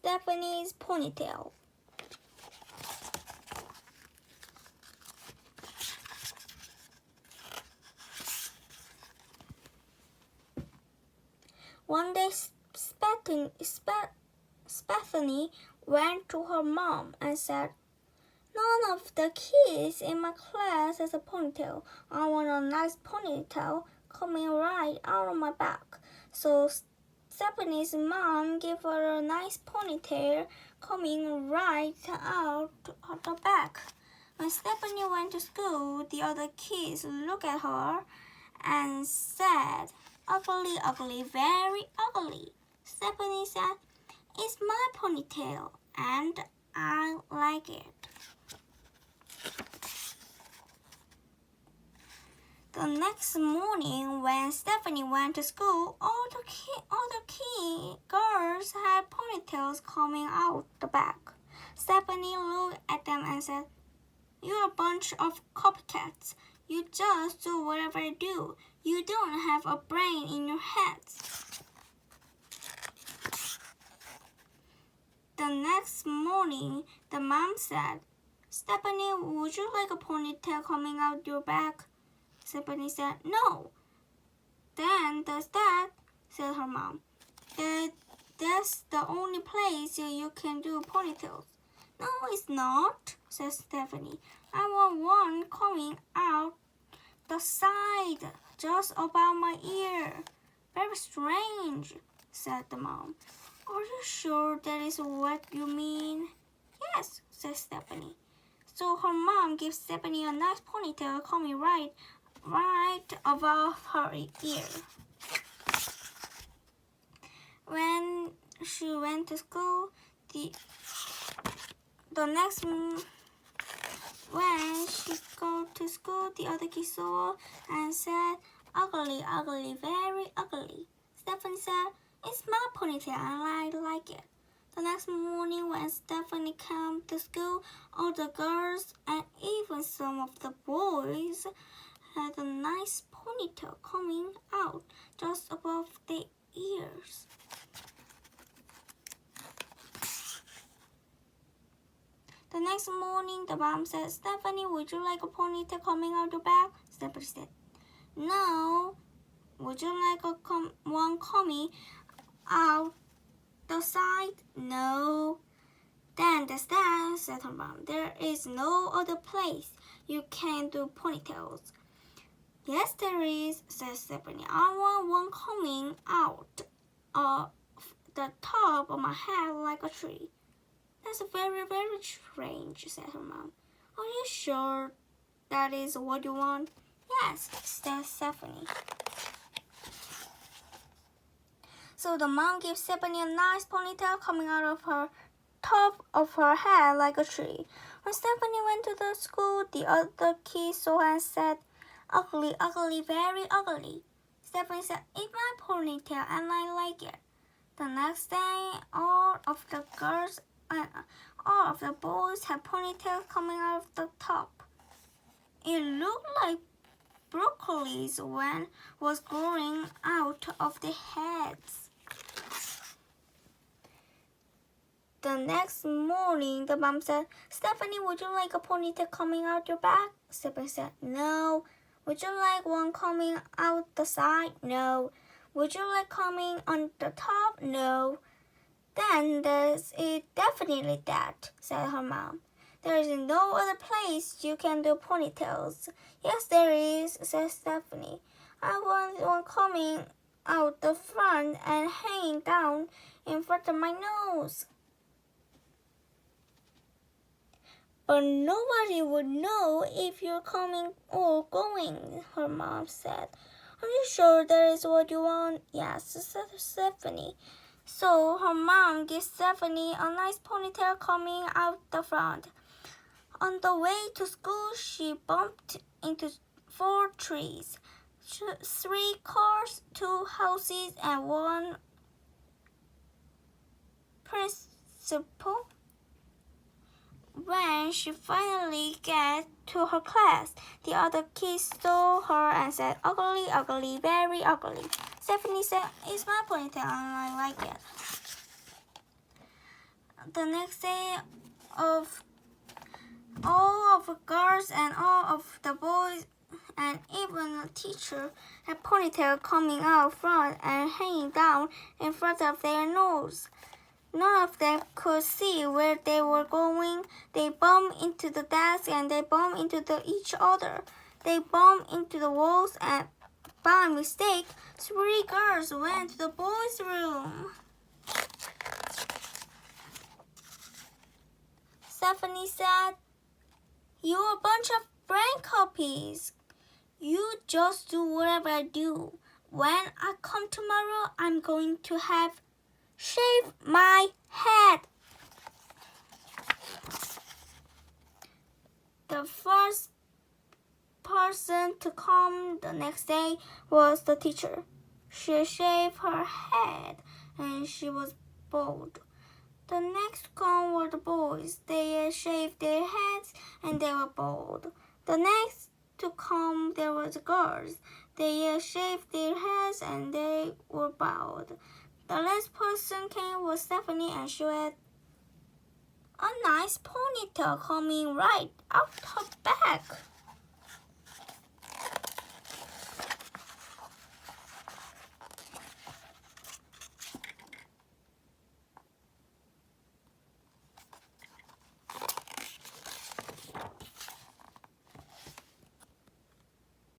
Stephanie's ponytail. One day, Stephanie went to her mom and said, "None of the kids in my class has a ponytail. I want a nice ponytail coming right out of my back." So Stephanie's mom gave her a nice ponytail coming right out of the back. When Stephanie went to school, the other kids looked at her and said, "Ugly, ugly, very ugly." Stephanie said, "It's my ponytail and I like it." The next morning, when Stephanie went to school, all the girls had ponytails coming out the back. Stephanie looked at them and said, "You're a bunch of copycats. You just do whatever I do. You don't have a brain in your heads." The next morning, the mom said, "Stephanie, would you like a ponytail coming out your back?" Stephanie said, "No." "Then does that," said her mom. "That's the only place you can do ponytails." "No, it's not," said Stephanie. "I want one coming out the side, just above my ear." "Very strange," said the mom. "Are you sure that is what you mean?" "Yes," said Stephanie. So her mom gave Stephanie a nice ponytail coming right above her ear. When she went to school, when she got to school, the other kids saw her and said, "Ugly, ugly, very ugly." Stephanie said, "It's my ponytail and I like it." The next morning when Stephanie came to school, all the girls and even some of the boys had a nice ponytail coming out just above their ears. The next morning, the mom said, "Stephanie, would you like a ponytail coming out your back?" Stephanie said, "No." "Would you like one coming out the side?" "No." "Then that's that," said her mom. "There is no other place you can do ponytails." "Yes, there is," said Stephanie. "I want one coming out of the top of my head like a tree." "That's very, very strange," said her mom. "Are you sure that is what you want?" "Yes," said Stephanie. So the mom gave Stephanie a nice ponytail coming out of her top of her head like a tree. When Stephanie went to the school, the other kids saw her and said, "Ugly, ugly, very ugly." Stephanie said, "It's my ponytail and I like it." The next day, all of the girls and all of the boys had ponytails coming out of the top. It looked like broccoli was growing out of their heads. The next morning, the mom said, "Stephanie, would you like a ponytail coming out your back?" Stephanie said, "No." "Would you like one coming out the side?" "No." "Would you like coming on the top?" "No." "Then that's it, definitely that," said her mom. "There is no other place you can do ponytails." "Yes, there is," said Stephanie. "I want one coming out the front and hanging down in front of my nose." "But nobody would know if you're coming or going," her mom said. "Are you sure that is what you want?" "Yes," said Stephanie. So her mom gave Stephanie a nice ponytail coming out the front. On the way to school, she bumped into 4 trees, 3 cars, 2 houses, and 1 principal. When she finally got to her class, the other kids saw her and said, "Ugly, ugly, very ugly." Stephanie said, "It's my ponytail and I like it." the next day of all of the girls and all of the boys and even the teacher had ponytail coming out front and hanging down in front of their nose. None of them could see where they were going. They bumped into the desk and they bumped into each other. They bumped into the walls and by mistake, 3 girls went to the boys' room. Stephanie said, "You're a bunch of brain copies. You just do whatever I do. When I come tomorrow, I'm going to have shave my head." The first person to come the next day was the teacher. She shaved her head and she was bald. The next come were the boys. They shaved their heads and they were bald. The next to come there were the girls. They shaved their heads and they were bald. The last person came was Stephanie and she had a nice ponytail coming right out her back.